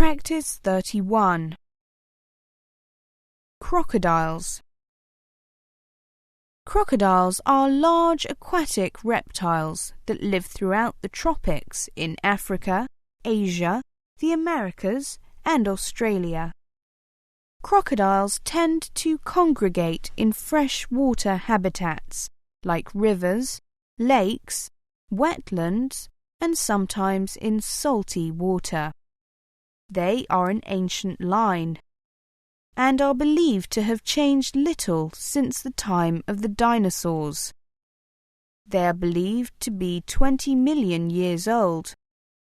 Practice 31. Crocodiles. Crocodiles are large aquatic reptiles that live throughout the tropics in Africa, Asia, the Americas, and Australia. Crocodiles tend to congregate in freshwater habitats like rivers, lakes, wetlands, and sometimes in salty water. They are an ancient line and are believed to have changed little since the time of the dinosaurs. They are believed to be 20 million years old,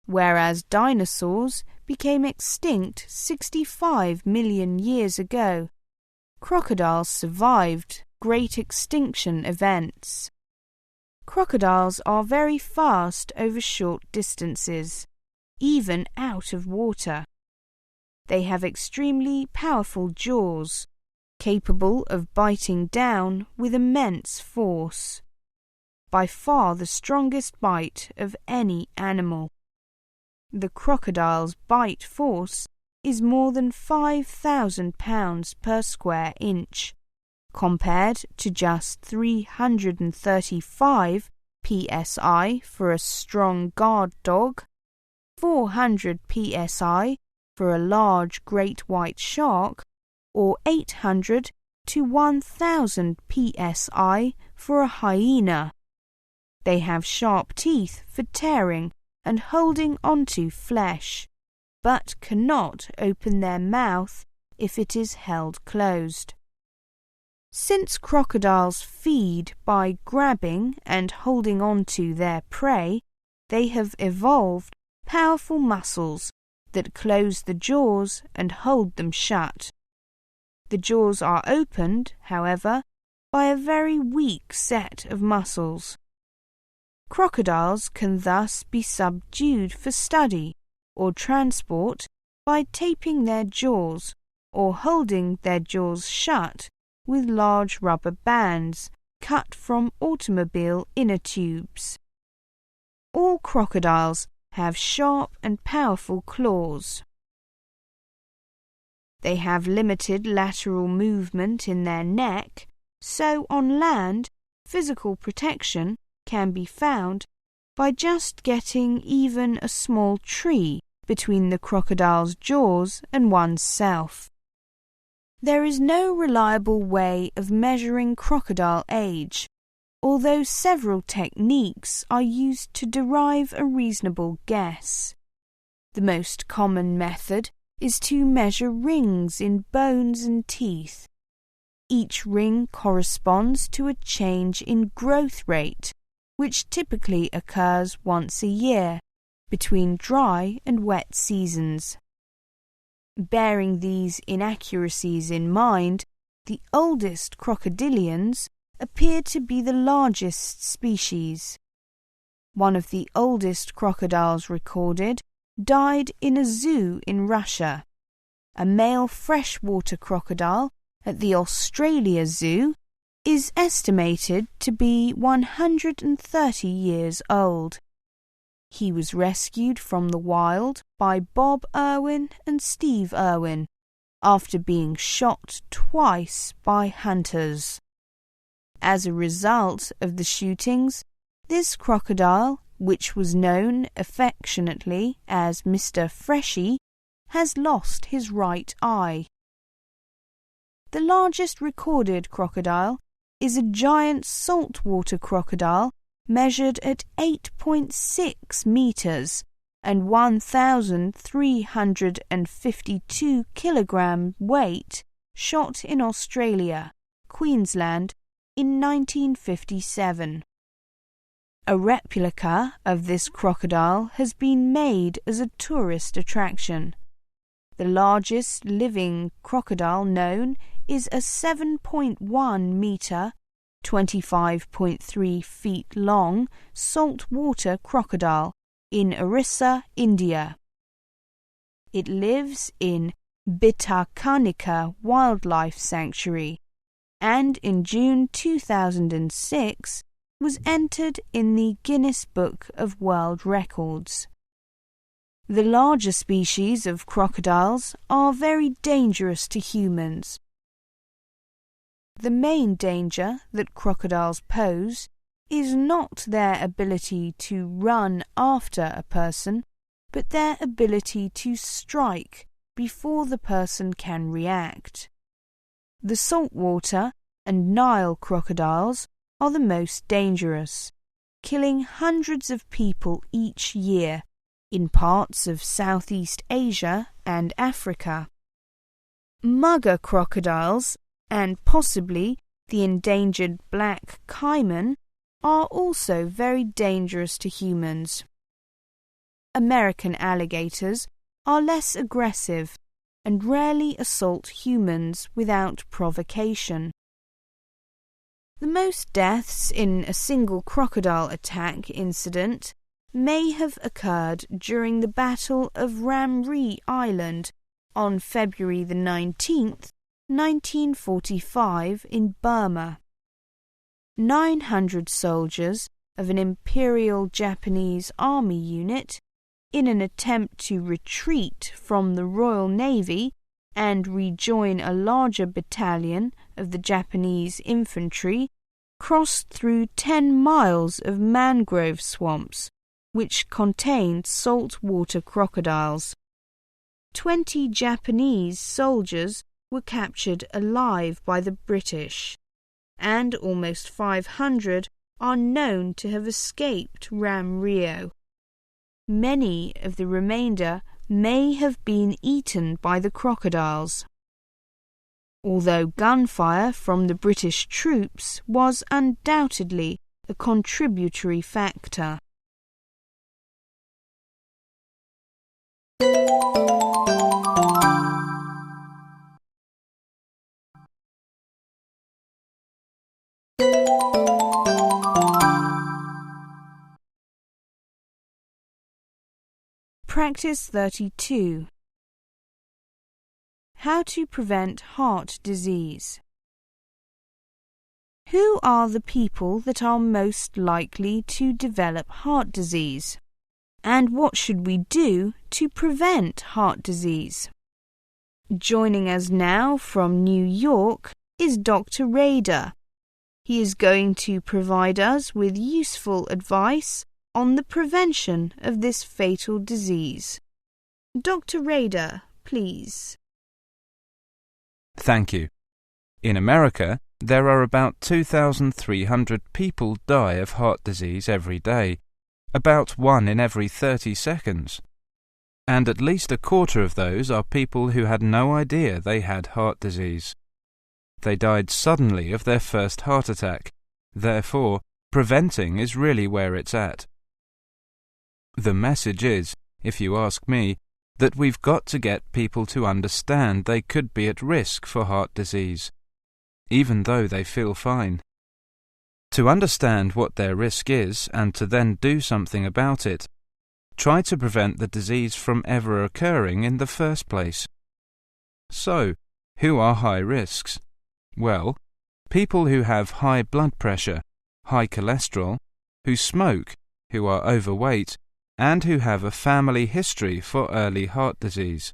whereas dinosaurs became extinct 65 million years ago. Crocodiles survived great extinction events. Crocodiles are very fast over short distances, even out of water. They have extremely powerful jaws, capable of biting down with immense force. By far the strongest bite of any animal. The crocodile's bite force is more than 5,000 pounds per square inch, compared to just 335 psi for a strong guard dog, 400 psi for a large great white shark, or 800 to 1,000 psi for a hyena. They have sharp teeth for tearing and holding onto flesh, but cannot open their mouth if it is held closed. Since crocodiles feed by grabbing and holding onto their prey, they have evolved powerful muscles that close the jaws and hold them shut. The jaws are opened, however, by a very weak set of muscles. Crocodiles can thus be subdued for study or transport by taping their jaws or holding their jaws shut with large rubber bands cut from automobile inner tubes. All crocodiles have sharp and powerful claws. They have limited lateral movement in their neck, so on land, physical protection can be found by just getting even a small tree between the crocodile's jaws and one's self. There is no reliable way of measuring crocodile age, although several techniques are used to derive a reasonable guess. The most common method is to measure rings in bones and teeth. Each ring corresponds to a change in growth rate, which typically occurs once a year, between dry and wet seasons. Bearing these inaccuracies in mind, the oldest crocodilians appear to be the largest species. One of the oldest crocodiles recorded died in a zoo in Russia. A male freshwater crocodile at the Australia Zoo is estimated to be 130 years old. He was rescued from the wild by Bob Irwin and Steve Irwin after being shot twice by hunters. As a result of the shootings, this crocodile, which was known affectionately as Mr. Freshy, has lost his right eye. The largest recorded crocodile is a giant saltwater crocodile measured at 8.6 meters and 1,352 kilogram weight, shot in Australia, Queensland, in 1957. A replica of this crocodile has been made as a tourist attraction. The largest living crocodile known is a 7.1 meter, 25.3 feet long saltwater crocodile in Orissa, India. It lives in Bhitarkanika Wildlife Sanctuary and in June 2006 was entered in the Guinness Book of World Records. The larger species of crocodiles are very dangerous to humans. The main danger that crocodiles pose is not their ability to run after a person, but their ability to strike before the person can react. The saltwater and Nile crocodiles are the most dangerous, killing hundreds of people each year in parts of Southeast Asia and Africa. Mugger crocodiles, and possibly the endangered black caiman, are also very dangerous to humans. American alligators are less aggressive and rarely assault humans without provocation. The most deaths in a single crocodile attack incident may have occurred during the Battle of Ram Ree Island on February the 19th, 1945 in Burma. 900 soldiers of an Imperial Japanese Army unit, in an attempt to retreat from the Royal Navy and rejoin a larger battalion of the Japanese infantry, crossed through 10 miles of mangrove swamps, which contained saltwater crocodiles. 20 Japanese soldiers were captured alive by the British, and almost 500 are known to have escaped Ram Rio. Many of the remainder may have been eaten by the crocodiles. Although gunfire from the British troops was undoubtedly a contributory factor. Practice 32. How to prevent heart disease. Who are the people that are most likely to develop heart disease? And what should we do to prevent heart disease? Joining us now from New York is Dr. Rader. He is going to provide us with useful advice on the prevention of this fatal disease. Dr. Rader, please. Thank you. In America, there are about 2,300 people die of heart disease every day, about 1 in every 30 seconds. And at least a quarter of those are people who had no idea they had heart disease. They died suddenly of their first heart attack. Therefore, preventing is really where it's at. The message is, if you ask me, that we've got to get people to understand they could be at risk for heart disease, even though they feel fine. To understand what their risk is and to then do something about it, try to prevent the disease from ever occurring in the first place. So, who are high risks? Well, people who have high blood pressure, high cholesterol, who smoke, who are overweight, and who have a family history for early heart disease.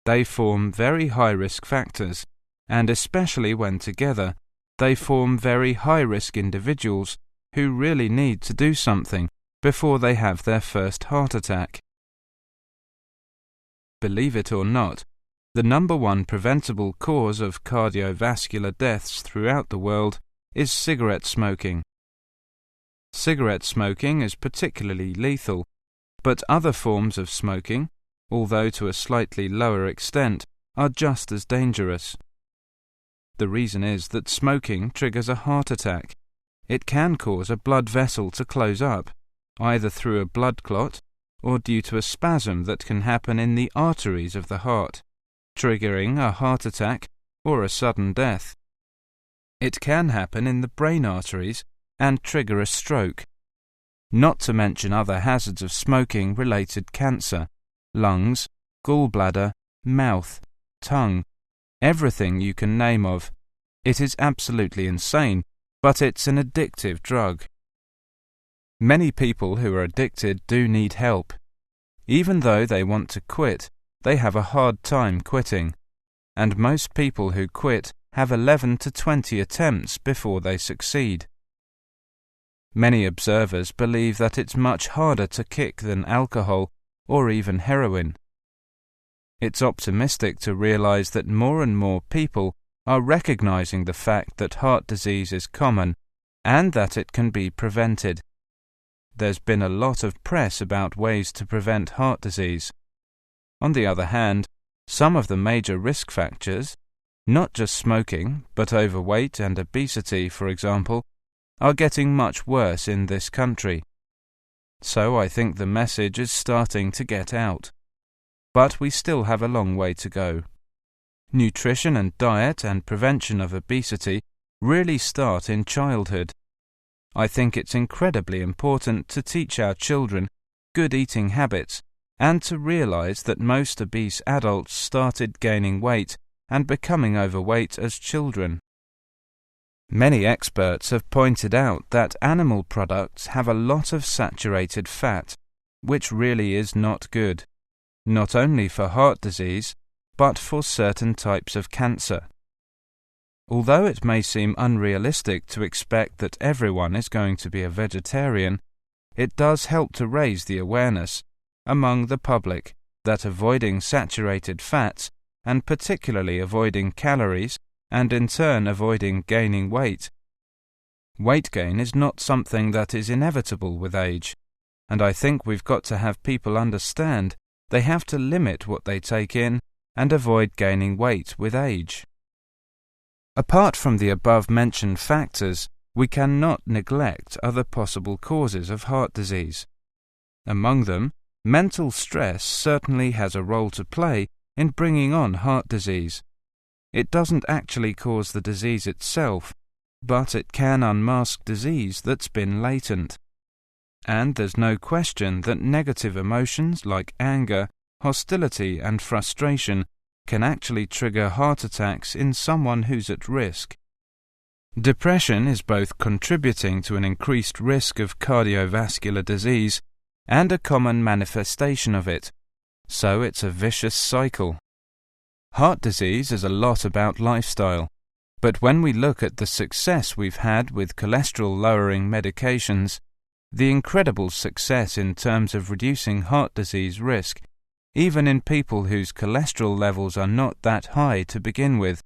They form very high-risk factors, and especially when together, they form very high-risk individuals who really need to do something before they have their first heart attack. Believe it or not, the number one preventable cause of cardiovascular deaths throughout the world is cigarette smoking. Cigarette smoking is particularly lethal, but other forms of smoking, although to a slightly lower extent, are just as dangerous. The reason is that smoking triggers a heart attack. It can cause a blood vessel to close up, either through a blood clot or due to a spasm that can happen in the arteries of the heart, triggering a heart attack or a sudden death. It can happen in the brain arteries and trigger a stroke. Not to mention other hazards of smoking-related cancer, lungs, gallbladder, mouth, tongue, everything you can name of. It is absolutely insane, but it's an addictive drug. Many people who are addicted do need help. Even though they want to quit, they have a hard time quitting, and most people who quit have 11 to 20 attempts before they succeed. Many observers believe that it's much harder to kick than alcohol or even heroin. It's optimistic to realize that more and more people are recognizing the fact that heart disease is common and that it can be prevented. There's been a lot of press about ways to prevent heart disease. On the other hand, some of the major risk factors, not just smoking, but overweight and obesity, for example, are getting much worse in this country. So I think the message is starting to get out. But we still have a long way to go. Nutrition and diet and prevention of obesity really start in childhood. I think it's incredibly important to teach our children good eating habits and to realize that most obese adults started gaining weight and becoming overweight as children. Many experts have pointed out that animal products have a lot of saturated fat, which really is not good, not only for heart disease, but for certain types of cancer. Although it may seem unrealistic to expect that everyone is going to be a vegetarian, it does help to raise the awareness among the public that avoiding saturated fats, and particularly avoiding calories, and in turn avoiding gaining weight. Weight gain is not something that is inevitable with age, and I think we've got to have people understand they have to limit what they take in and avoid gaining weight with age. Apart from the above-mentioned factors, we cannot neglect other possible causes of heart disease. Among them, mental stress certainly has a role to play in bringing on heart disease. It doesn't actually cause the disease itself, but it can unmask disease that's been latent. And there's no question that negative emotions like anger, hostility and frustration can actually trigger heart attacks in someone who's at risk. Depression is both contributing to an increased risk of cardiovascular disease and a common manifestation of it, so it's a vicious cycle. Heart disease is a lot about lifestyle, but when we look at the success we've had with cholesterol-lowering medications, the incredible success in terms of reducing heart disease risk, even in people whose cholesterol levels are not that high to begin with,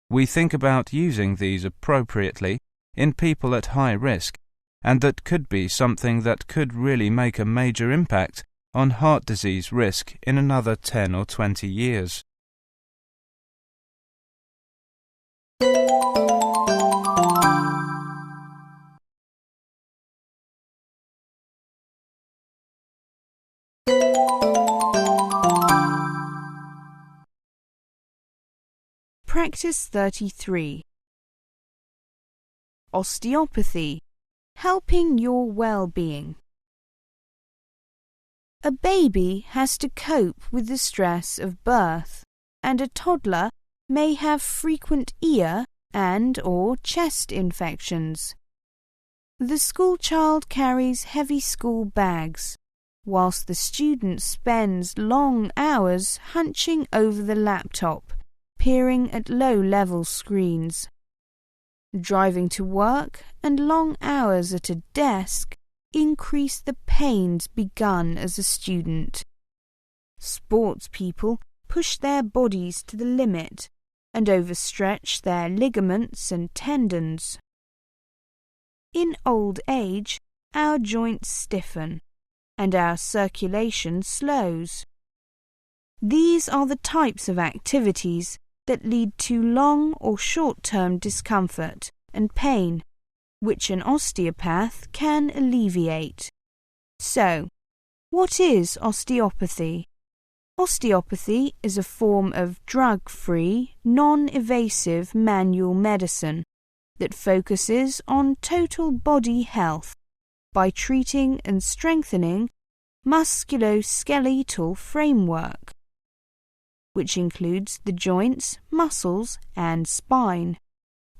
we think about using these appropriately in people at high risk, and that could be something that could really make a major impact on heart disease risk in another 10 or 20 years. Practice 33. Osteopathy, helping your well-being. A baby has to cope with the stress of birth, and a toddler may have frequent ear and/or chest infections. The schoolchild carries heavy school bags, whilst the student spends long hours hunching over the laptop, peering at low-level screens. Driving to work and long hours at a desk increase the pains begun as a student. Sports people push their bodies to the limit and overstretch their ligaments and tendons. In old age, our joints stiffen and our circulation slows. These are the types of activities that lead to long or short-term discomfort and pain, which an osteopath can alleviate. So, what is osteopathy? Osteopathy is a form of drug-free, non-invasive manual medicine that focuses on total body health by treating and strengthening musculoskeletal framework, which includes the joints, muscles, and spine.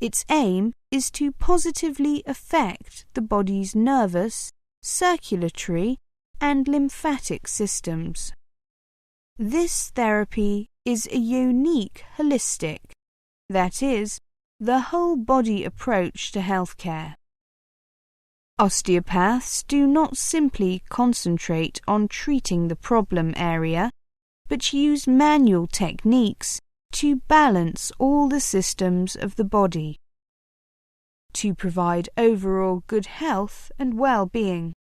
Its aim is to positively affect the body's nervous, circulatory, and lymphatic systems. This therapy is a unique holistic, that is, the whole body approach to healthcare. Osteopaths do not simply concentrate on treating the problem area, but use manual techniques to balance all the systems of the body, to provide overall good health and well-being.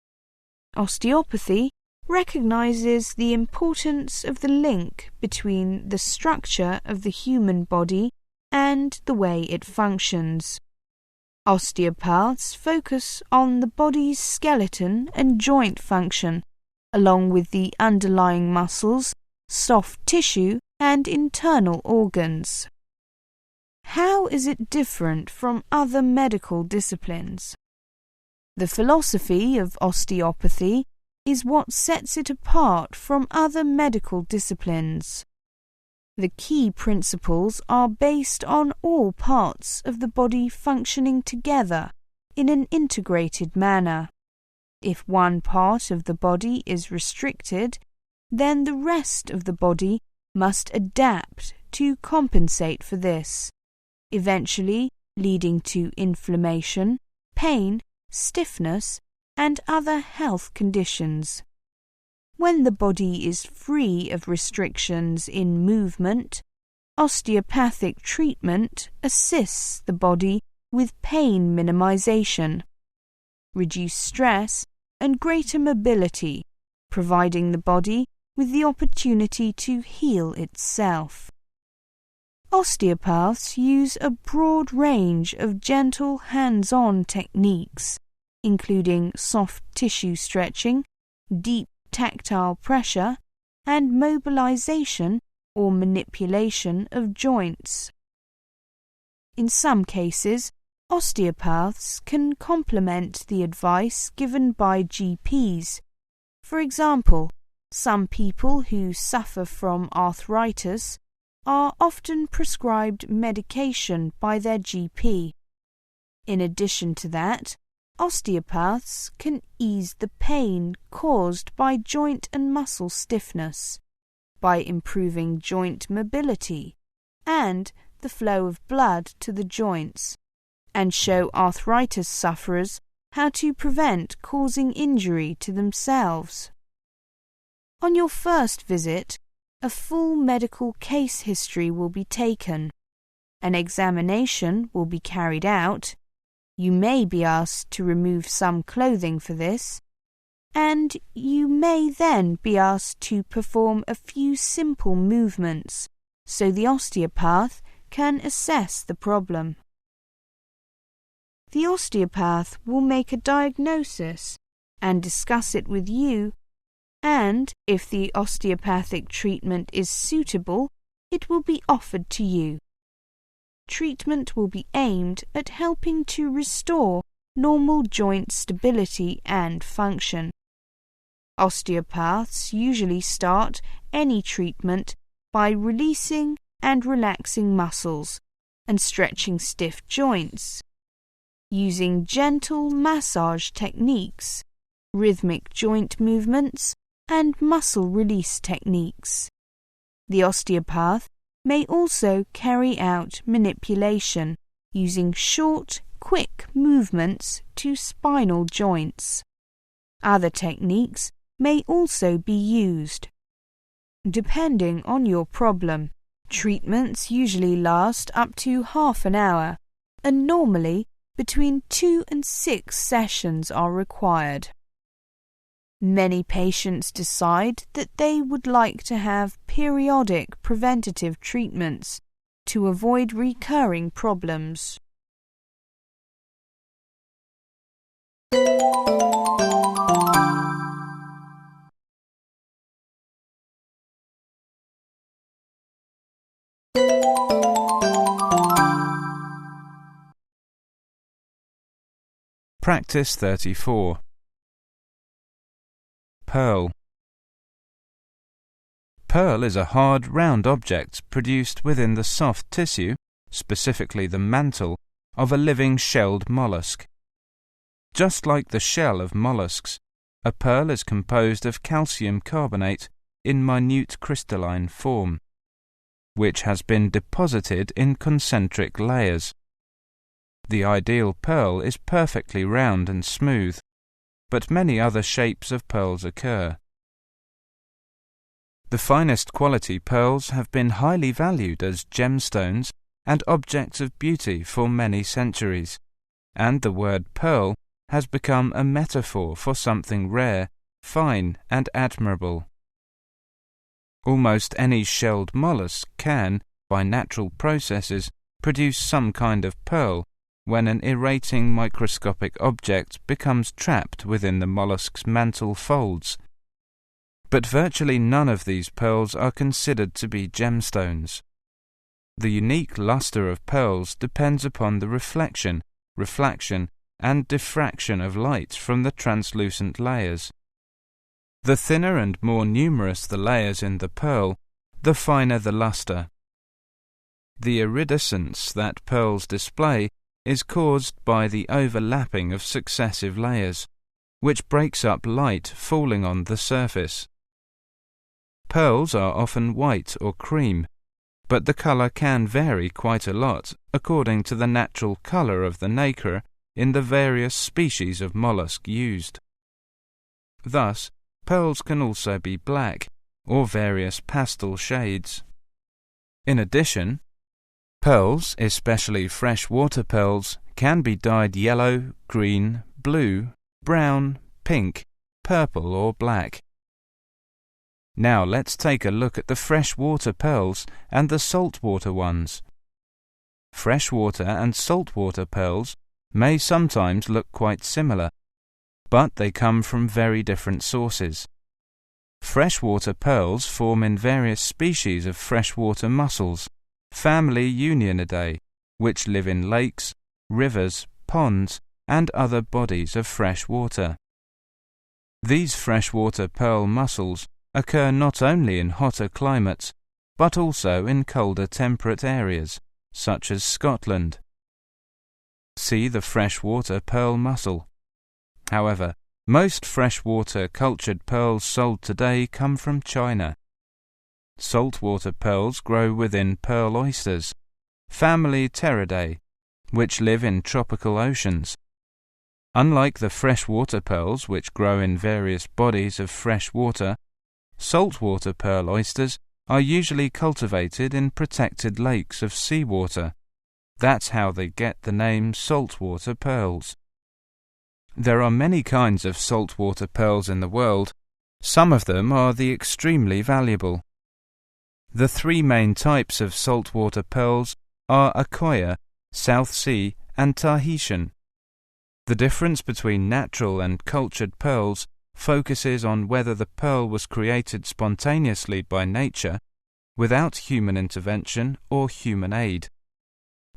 Osteopathy recognizes the importance of the link between the structure of the human body and the way it functions. Osteopaths focus on the body's skeleton and joint function, along with the underlying muscles, soft tissue, and internal organs. How is it different from other medical disciplines? The philosophy of osteopathy is what sets it apart from other medical disciplines. The key principles are based on all parts of the body functioning together in an integrated manner. If one part of the body is restricted, then the rest of the body must adapt to compensate for this, eventually leading to inflammation, pain, stiffness, and other health conditions. When the body is free of restrictions in movement, osteopathic treatment assists the body with pain minimization, reduced stress, and greater mobility, providing the body with the opportunity to heal itself. Osteopaths use a broad range of gentle hands-on techniques, including soft tissue stretching, deep tactile pressure, and mobilization or manipulation of joints. In some cases, osteopaths can complement the advice given by GPs. For example, some people who suffer from arthritis are often prescribed medication by their GP. In addition to that, osteopaths can ease the pain caused by joint and muscle stiffness by improving joint mobility and the flow of blood to the joints, and show arthritis sufferers how to prevent causing injury to themselves. On your first visit, a full medical case history will be taken. An examination will be carried out. You may be asked to remove some clothing for this, and you may then be asked to perform a few simple movements so the osteopath can assess the problem. The osteopath will make a diagnosis and discuss it with you, and if the osteopathic treatment is suitable, it will be offered to you. Treatment will be aimed at helping to restore normal joint stability and function. Osteopaths usually start any treatment by releasing and relaxing muscles and stretching stiff joints, using gentle massage techniques, rhythmic joint movements, and muscle release techniques. The osteopath may also carry out manipulation using short, quick movements to spinal joints. Other techniques may also be used. Depending on your problem, treatments usually last up to half an hour, and normally between 2 and 6 sessions are required. Many patients decide that they would like to have periodic preventative treatments to avoid recurring problems. Practice 34. Pearl. Pearl is a hard, round object produced within the soft tissue, specifically the mantle, of a living shelled mollusk. Just like the shell of mollusks, a pearl is composed of calcium carbonate in minute crystalline form, which has been deposited in concentric layers. The ideal pearl is perfectly round and smooth, but many other shapes of pearls occur. The finest quality pearls have been highly valued as gemstones and objects of beauty for many centuries, and the word pearl has become a metaphor for something rare, fine, and admirable. Almost any shelled mollusk can, by natural processes, produce some kind of pearl when an irritating microscopic object becomes trapped within the mollusk's mantle folds. But virtually none of these pearls are considered to be gemstones. The unique luster of pearls depends upon the reflection, refraction, and diffraction of light from the translucent layers. The thinner and more numerous the layers in the pearl, the finer the luster. The iridescence that pearls display is caused by the overlapping of successive layers, which breaks up light falling on the surface. Pearls are often white or cream, but the colour can vary quite a lot according to the natural colour of the nacre in the various species of mollusk used. Thus, pearls can also be black, or various pastel shades. In addition, pearls, especially freshwater pearls, can be dyed yellow, green, blue, brown, pink, purple or black. Now let's take a look at the freshwater pearls and the saltwater ones. Freshwater and saltwater pearls may sometimes look quite similar, but they come from very different sources. Freshwater pearls form in various species of freshwater mussels, family Unionidae, which live in lakes, rivers, ponds, and other bodies of fresh water. These freshwater pearl mussels occur not only in hotter climates, but also in colder temperate areas, such as Scotland. See the freshwater pearl mussel. However, most freshwater cultured pearls sold today come from China. Saltwater pearls grow within pearl oysters, family Pteridae, which live in tropical oceans. Unlike the freshwater pearls, which grow in various bodies of fresh water, saltwater pearl oysters are usually cultivated in protected lakes of seawater. That's how they get the name saltwater pearls. There are many kinds of saltwater pearls in the world. Some of them are the extremely valuable. The three main types of saltwater pearls are Akoya, South Sea, and Tahitian. The difference between natural and cultured pearls focuses on whether the pearl was created spontaneously by nature, without human intervention or human aid.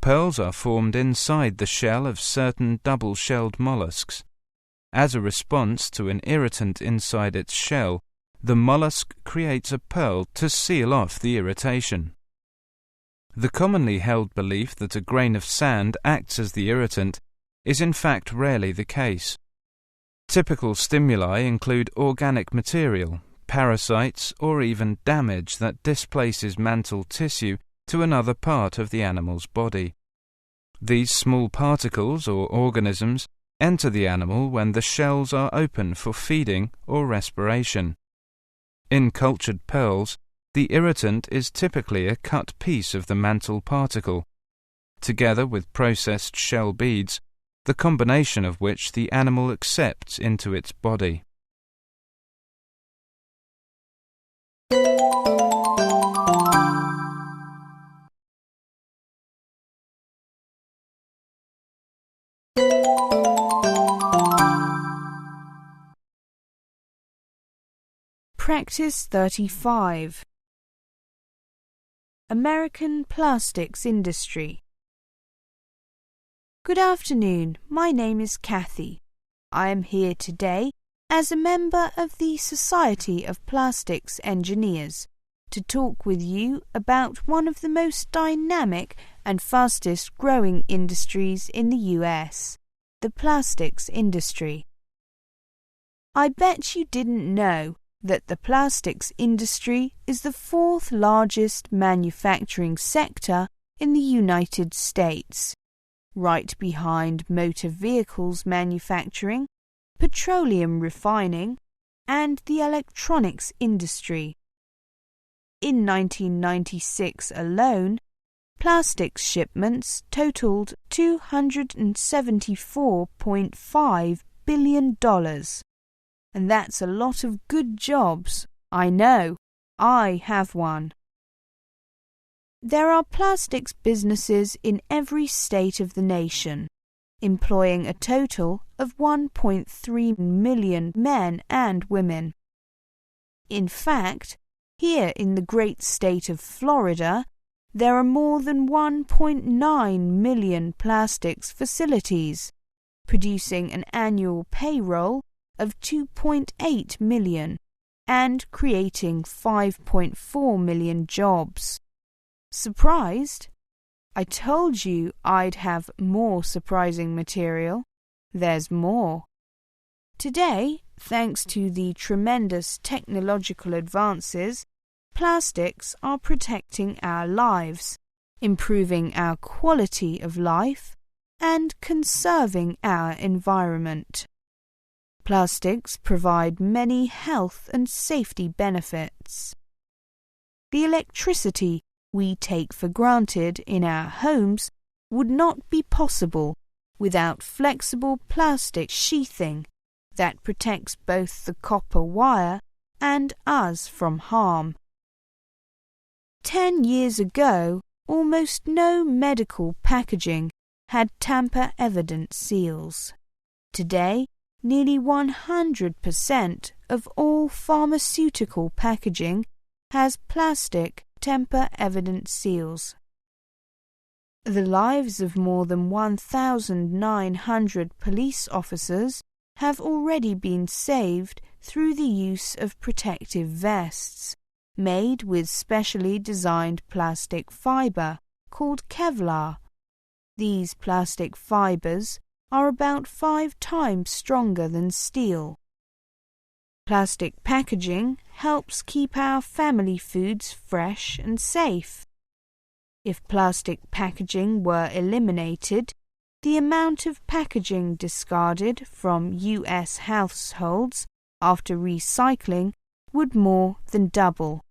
Pearls are formed inside the shell of certain double-shelled mollusks. As a response to an irritant inside its shell, the mollusk creates a pearl to seal off the irritation. The commonly held belief that a grain of sand acts as the irritant is in fact rarely the case. Typical stimuli include organic material, parasites, or even damage that displaces mantle tissue to another part of the animal's body. These small particles or organisms enter the animal when the shells are open for feeding or respiration. In cultured pearls, the irritant is typically a cut piece of the mantle particle, together with processed shell beads, the combination of which the animal accepts into its body. Practice 35. American plastics industry. Good afternoon, my name is Kathy. I am here today as a member of the Society of Plastics Engineers to talk with you about one of the most dynamic and fastest growing industries in the US, the plastics industry. I bet you didn't know that the plastics industry is the fourth largest manufacturing sector in the United States, right behind motor vehicles manufacturing, petroleum refining, and the electronics industry. In 1996 alone, plastics shipments totaled $274.5 billion. And that's a lot of good jobs. I know. I have one. There are plastics businesses in every state of the nation, employing a total of 1.3 million men and women. In fact, here in the great state of Florida, there are more than 1.9 million plastics facilities, producing an annual payroll of 2.8 million and creating 5.4 million jobs. Surprised? I told you I'd have more surprising material. There's more. Today, thanks to the tremendous technological advances, plastics are protecting our lives, improving our quality of life, and conserving our environment. Plastics provide many health and safety benefits. The electricity we take for granted in our homes would not be possible without flexible plastic sheathing that protects both the copper wire and us from harm. 10 years ago, almost no medical packaging had tamper-evident seals. Today, nearly 100% of all pharmaceutical packaging has plastic tamper-evident seals. The lives of more than 1,900 police officers have already been saved through the use of protective vests made with specially designed plastic fibre called Kevlar. These plastic fibres are about 5 times stronger than steel. Plastic packaging helps keep our family foods fresh and safe. If plastic packaging were eliminated, the amount of packaging discarded from U.S. households after recycling would more than double,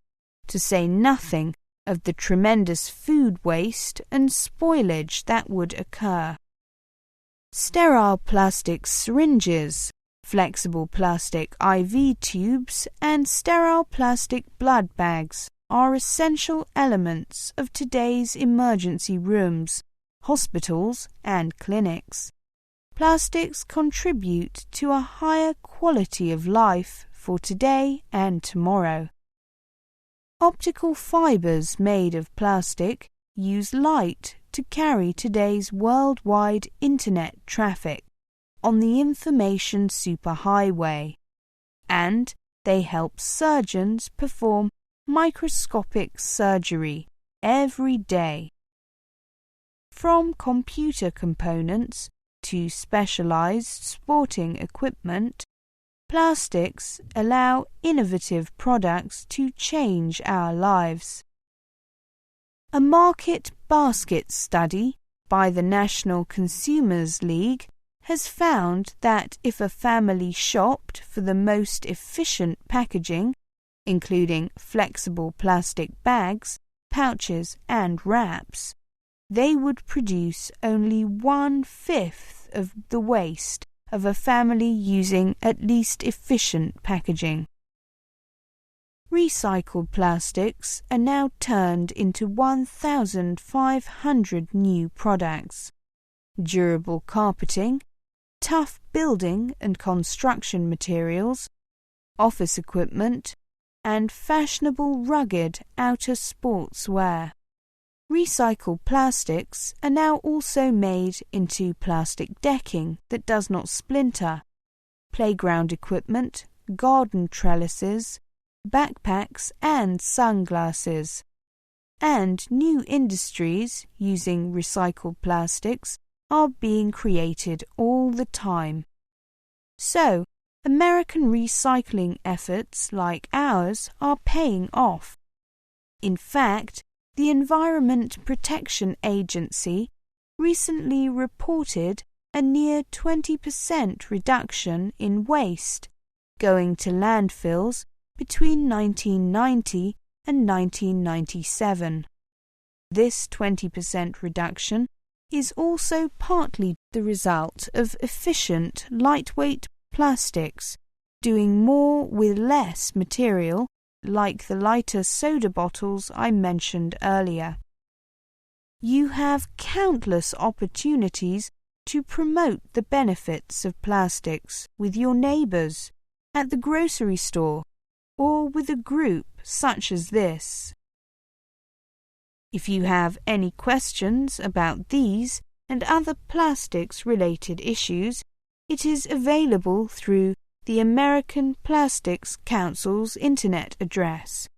to say nothing of the tremendous food waste and spoilage that would occur. Sterile plastic syringes, flexible plastic IV tubes, and sterile plastic blood bags are essential elements of today's emergency rooms, hospitals, and clinics. Plastics contribute to a higher quality of life for today and tomorrow. Optical fibers made of plastic use light to carry today's worldwide internet traffic on the information superhighway, and they help surgeons perform microscopic surgery every day. From computer components to specialized sporting equipment, plastics allow innovative products to change our lives. A market basket study by the National Consumers League has found that if a family shopped for the most efficient packaging, including flexible plastic bags, pouches, and wraps, they would produce only 1/5 of the waste of a family using at least efficient packaging. Recycled plastics are now turned into 1,500 new products. Durable carpeting, tough building and construction materials, office equipment, and fashionable rugged outer sportswear. Recycled plastics are now also made into plastic decking that does not splinter, playground equipment, garden trellises, backpacks and sunglasses. And new industries using recycled plastics are being created all the time. So, American recycling efforts like ours are paying off. In fact, the Environment Protection Agency recently reported a near 20% reduction in waste going to landfills between 1990 and 1997. This 20% reduction is also partly the result of efficient, lightweight plastics doing more with less material, like the lighter soda bottles I mentioned earlier. You have countless opportunities to promote the benefits of plastics with your neighbours, at the grocery store, or with a group such as this. If you have any questions about these and other plastics-related issues, it is available through the American Plastics Council's internet address,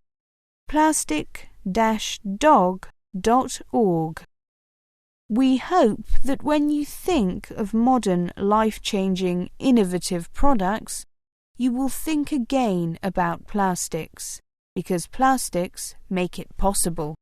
plastic-dog.org. We hope that when you think of modern, life-changing, innovative products, you will think again about plastics, because plastics make it possible.